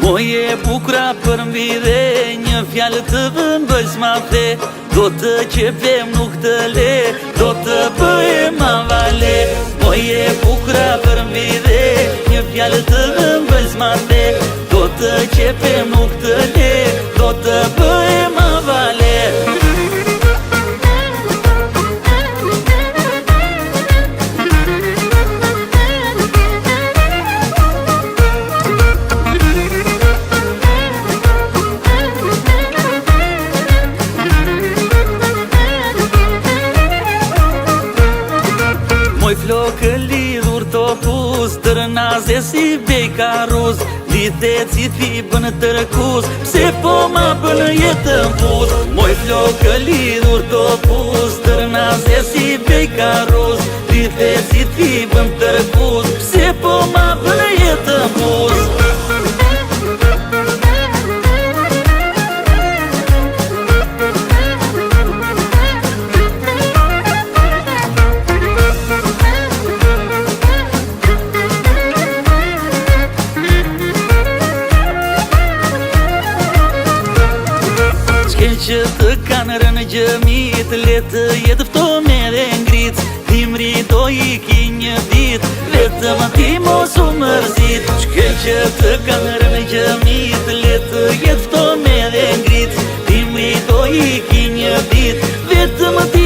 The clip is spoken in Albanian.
Moje bukra për mvide, një fjallë të vëndojsh ma the. Do të qepem nuk të le, do të bëhem avale. Moje bukra për mvide, një fjallë të vëndojsh ma the. Do të qepem nuk të le, do të bëhem avale. Moj flokë lidhur të pus, tërnaze si bejkaruz. Lidhet si thibën tërkus, pse po ma bënë jetën pus. Moj flokë lidhur të pus, tërnaze si bejkaruz. Lidhet si thibën tërkus, pse po ma bënë jetën pus. Që të kanë rënë gjëmit, letë jetë fto me dhe ngrit. Dimri do i ki një dit, vetëm ti mos u mërzit. Që të kanë rënë gjëmit, letë jetë fto me dhe ngrit. Dimri do i ki një dit, vetëm ti